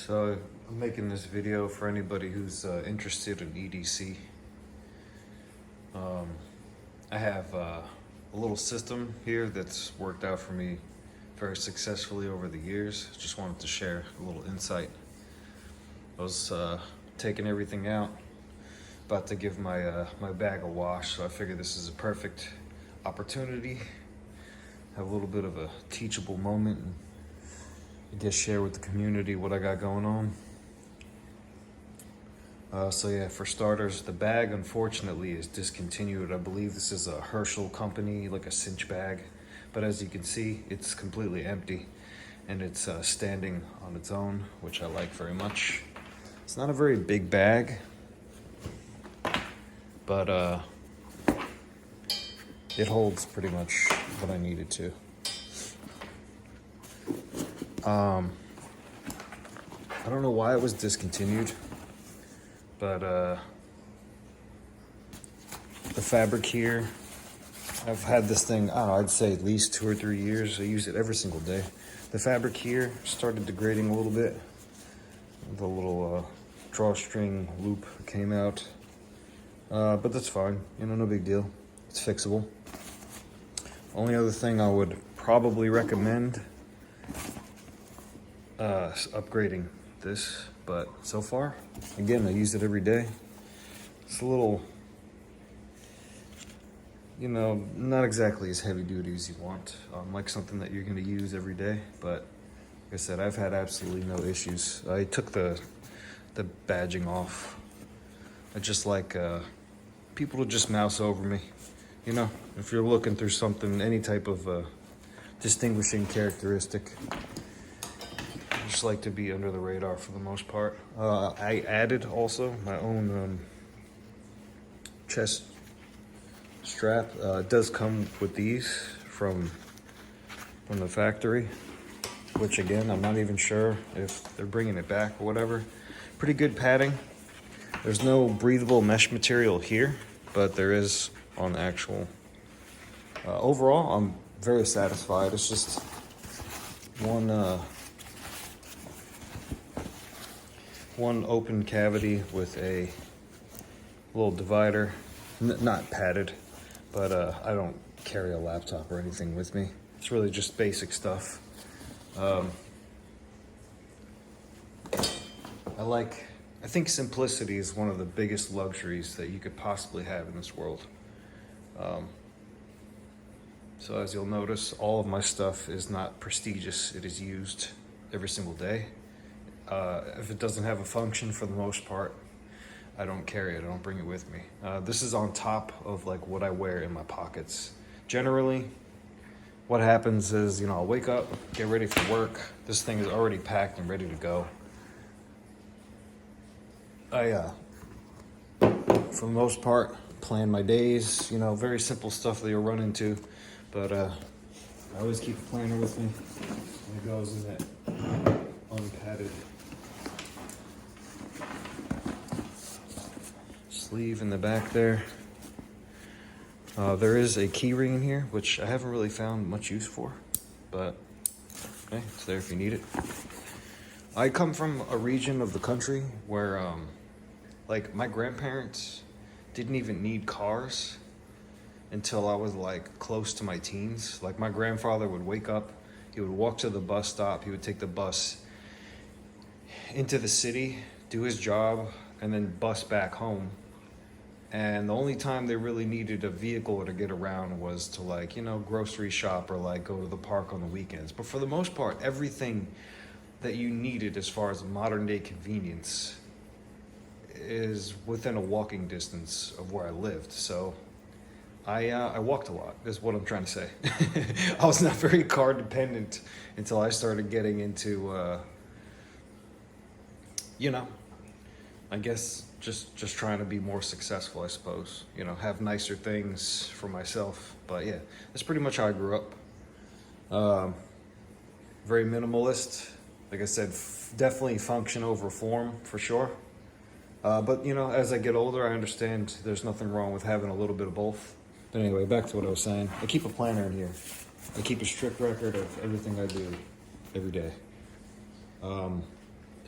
So I'm making this video for anybody who's interested in EDC. I have a little system here that's worked out for me very successfully over the years. Just wanted to share a little insight. I was taking everything out, about to give my my bag a wash, so I figured this is a perfect opportunity. Have a little bit of a teachable moment and I guess share with the community what I got going on. So yeah, for starters, the bag unfortunately is discontinued. I believe this is a Herschel company, like a cinch bag. But as you can see, it's completely empty and it's standing on its own, which I like very much. It's not a very big bag, but it holds pretty much what I need it to. I don't know why it was discontinued, but the fabric here, I've had this thing, I don't know, I'd say at least 2 or 3 years. I use it every single day. The fabric here started degrading a little bit. The little drawstring loop came out, but that's fine, you know, no big deal. It's fixable. Only other thing I would probably recommend upgrading this, but so far, again, I use it every day. It's a little, you know, not exactly as heavy duty as you want, like something that you're going to use every day, but like I said, I've had absolutely no issues. I took the badging off. I just like people to just mouse over me, you know, if you're looking through something, any type of distinguishing characteristic. I just like to be under the radar for the most part. I added also my own chest strap. It does come with these from the factory, which again, I'm not even sure if they're bringing it back or whatever. Pretty good padding. There's no breathable mesh material here, but there is on the actual. Overall, I'm very satisfied. It's just one open cavity with a little divider, not padded, but I don't carry a laptop or anything with me. It's really just basic stuff. I think simplicity is one of the biggest luxuries that you could possibly have in this world. So as you'll notice, all of my stuff is not prestigious. It is used every single day. If it doesn't have a function, for the most part, I don't carry it. I don't bring it with me. This is on top of like what I wear in my pockets. Generally, what happens is, you know, I'll wake up, get ready for work. This thing is already packed and ready to go. I, for the most part, plan my days, you know, very simple stuff that you'll run into, but I always keep a planner with me, and it goes in that unpadded sleeve in the back there. There is a key ring in here, which I haven't really found much use for, but hey, it's there if you need it. I come from a region of the country where, like, my grandparents didn't even need cars until I was, like, close to my teens. Like, my grandfather would wake up, he would walk to the bus stop, he would take the bus into the city, do his job, and then bus back home. And the only time they really needed a vehicle to get around was to, like, you know, grocery shop or like go to the park on the weekends. But for the most part, everything that you needed as far as modern day convenience is within a walking distance of where I lived. So I walked a lot, is what I'm trying to say. I was not very car dependent until I started getting into, you know, I guess just trying to be more successful, I suppose. You know, have nicer things for myself. But yeah, that's pretty much how I grew up. Very minimalist. Like I said, definitely function over form, for sure. But, you know, as I get older, I understand there's nothing wrong with having a little bit of both. But anyway, back to what I was saying. I keep a planner in here. I keep a strict record of everything I do every day.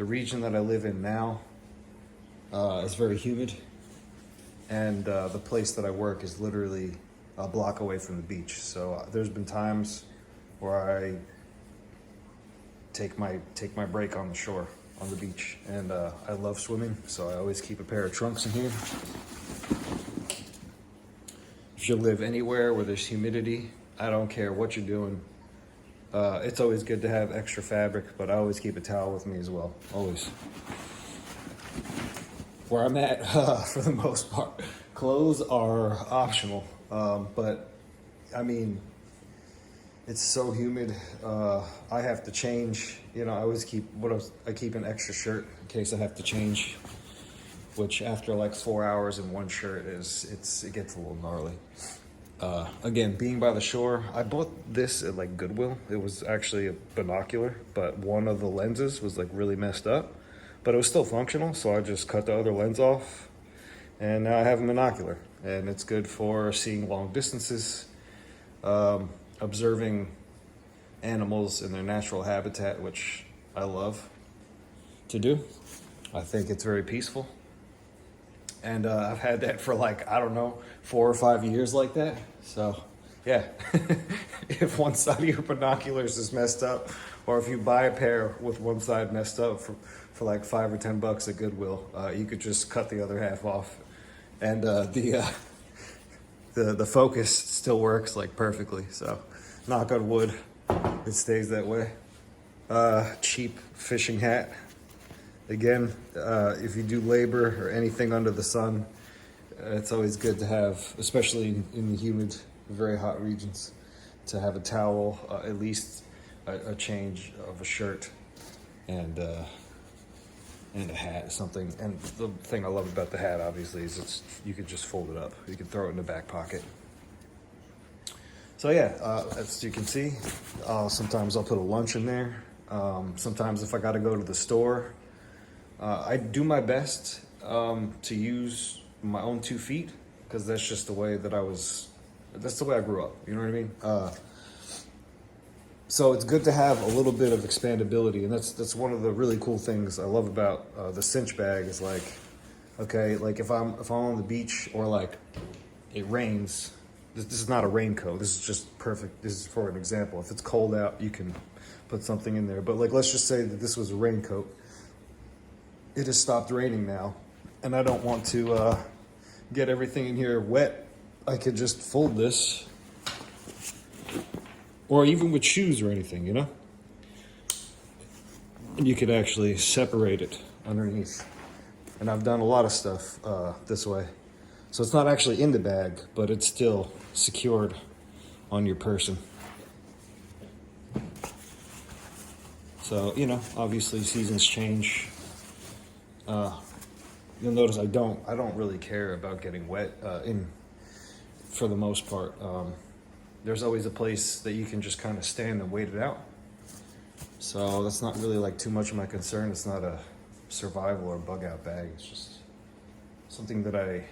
the region that I live in now is very humid, and the place that I work is literally a block away from the beach. So there's been times where I take my break on the shore, on the beach, and I love swimming, so I always keep a pair of trunks in here. If you live anywhere where there's humidity, I don't care what you're doing, it's always good to have extra fabric, but I always keep a towel with me as well, always. Where I'm at, for the most part, clothes are optional, but I mean, it's so humid. I have to change. You know, I always keep I keep an extra shirt in case I have to change. Which after like 4 hours in one shirt it gets a little gnarly. Again, being by the shore, I bought this at like Goodwill. It was actually a binocular, but one of the lenses was like really messed up, but it was still functional. So I just cut the other lens off, and now I have a binocular, and it's good for seeing long distances. Observing animals in their natural habitat, which I love to do. I think it's very peaceful. And I've had that for like, I don't know, 4 or 5 years like that. So yeah, if one side of your binoculars is messed up, or if you buy a pair with one side messed up for like $5 or $10 at Goodwill, you could just cut the other half off. And the focus still works like perfectly. So knock on wood, it stays that way. Cheap fishing hat. Again, if you do labor or anything under the sun, it's always good to have, especially in the humid, very hot regions, to have a towel, at least a change of a shirt, and a hat, something. And the thing I love about the hat, obviously, is you could just fold it up. You can throw it in the back pocket. So yeah, as you can see, sometimes I'll put a lunch in there. Sometimes if I got to go to the store, I do my best to use my own 2 feet, because that's just the way that that's the way I grew up. You know what I mean? So it's good to have a little bit of expandability, and that's one of the really cool things I love about the cinch bag. Is like, okay, like if I'm on the beach, or like it rains. This is not a raincoat. This is just perfect. This is for an example. If it's cold out, you can put something in there. But like, let's just say that this was a raincoat. It has stopped raining now, and I don't want to get everything in here wet. I could just fold this, or even with shoes or anything, you know? And you could actually separate it underneath. And I've done a lot of stuff this way. So it's not actually in the bag, but it's still secured on your person. So, you know, obviously seasons change. You'll notice I don't really care about getting wet for the most part. There's always a place that you can just kind of stand and wait it out. So that's not really like too much of my concern. It's not a survival or bug out bag. It's just something that I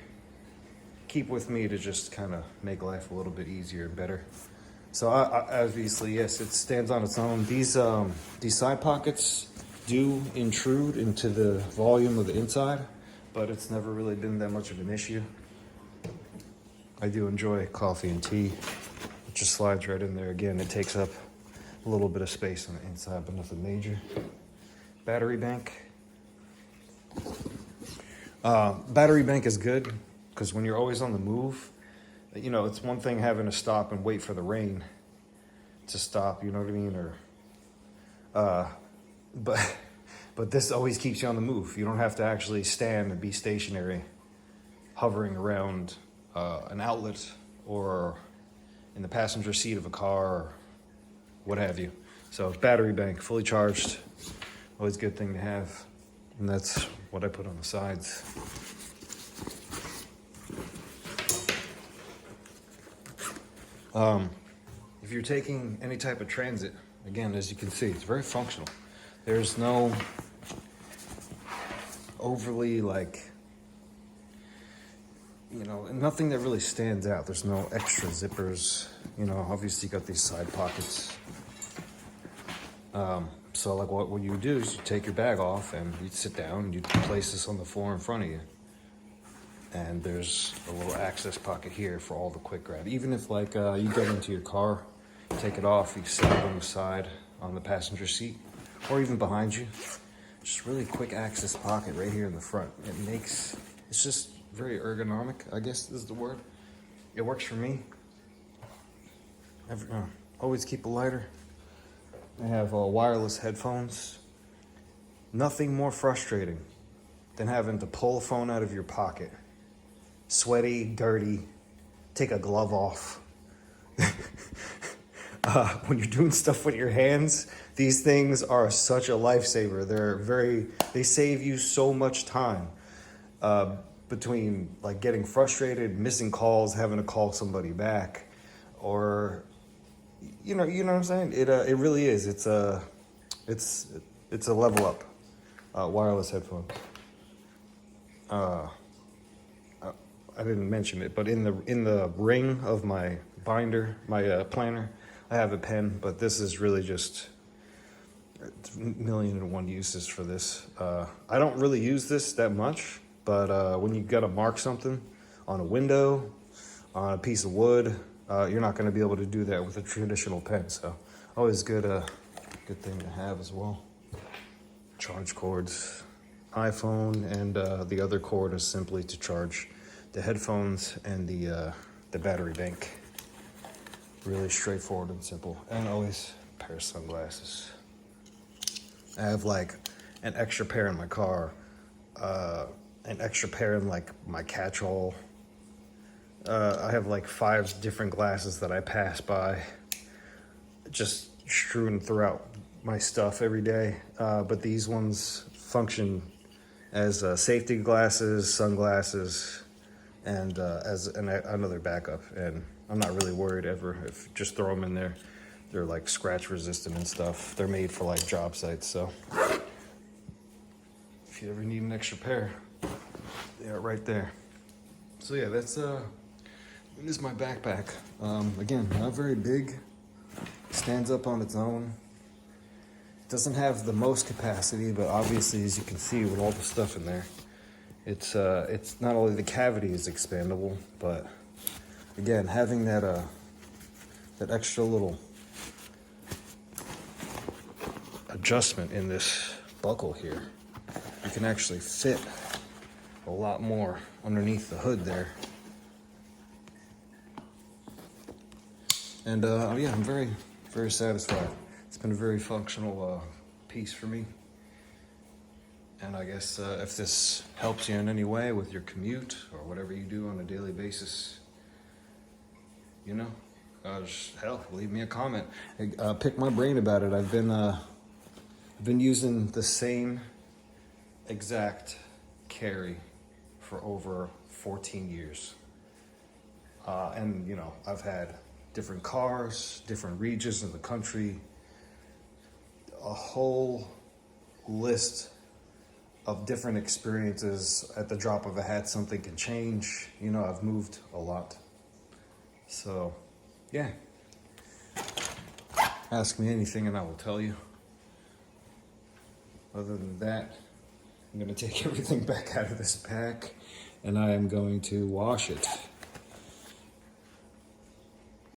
keep with me to just kind of make life a little bit easier and better. So I obviously, yes, it stands on its own. These side pockets do intrude into the volume of the inside, but it's never really been that much of an issue. I do enjoy coffee and tea. It just slides right in there. Again, it takes up a little bit of space on the inside, but nothing major. Battery bank. Battery bank is good, because when you're always on the move, you know, it's one thing having to stop and wait for the rain to stop, you know what I mean? Or, but this always keeps you on the move. You don't have to actually stand and be stationary, hovering around an outlet or in the passenger seat of a car or what have you. So battery bank, fully charged, always a good thing to have. And that's what I put on the sides. If you're taking any type of transit, again, as you can see, it's very functional. There's no overly, like, you know, nothing that really stands out. There's no extra zippers. You know, obviously you got these side pockets. So like what you do is you take your bag off and you sit down and you place this on the floor in front of you. And there's a little access pocket here for all the quick grab. Even if like you get into your car, take it off, you set it on the side on the passenger seat or even behind you. Just really quick access pocket right here in the front. It's just very ergonomic, I guess is the word. It works for me. Always keep a lighter. I have wireless headphones. Nothing more frustrating than having to pull a phone out of your pocket. Sweaty, dirty, take a glove off. When you're doing stuff with your hands, these things are such a lifesaver. They save you so much time between like getting frustrated, missing calls, having to call somebody back, or you know what I'm saying? It really is. It's a level up. Wireless headphones. I didn't mention it, but in the ring of my binder, my planner, I have a pen, but this is really just $1,000,001 uses for this. I don't really use this that much, but when you gotta mark something on a window, on a piece of wood, you're not gonna be able to do that with a traditional pen. So always good thing to have as well. Charge cords, iPhone, and the other cord is simply to charge the headphones and the battery bank. Really straightforward and simple. And always a pair of sunglasses. I have like an extra pair in my car, an extra pair in like my catch-all. I have like 5 different glasses that I pass by, just strewn throughout my stuff every day. But these ones function as safety glasses, sunglasses, and as another backup. And I'm not really worried ever if just throw them in there. They're like scratch resistant and stuff. They're made for like job sites. So if you ever need an extra pair, they are right there. So yeah, this is my backpack. Again, not very big. Stands up on its own. Doesn't have the most capacity, but obviously, as you can see with all the stuff in there, it's not only the cavity is expandable, but again, having that extra little adjustment in this buckle here, you can actually fit a lot more underneath the hood there. And yeah, I'm very, very satisfied. It's been a very functional piece for me. And I guess if this helps you in any way with your commute or whatever you do on a daily basis, you know, just hell, leave me a comment. Pick my brain about it. I've been using the same exact carry for over 14 years. And, you know, I've had different cars, different regions of the country, a whole list of different experiences. At the drop of a hat, something can change. You know, I've moved a lot. So, yeah. Ask me anything and I will tell you. Other than that, I'm going to take everything back out of this pack and I am going to wash it.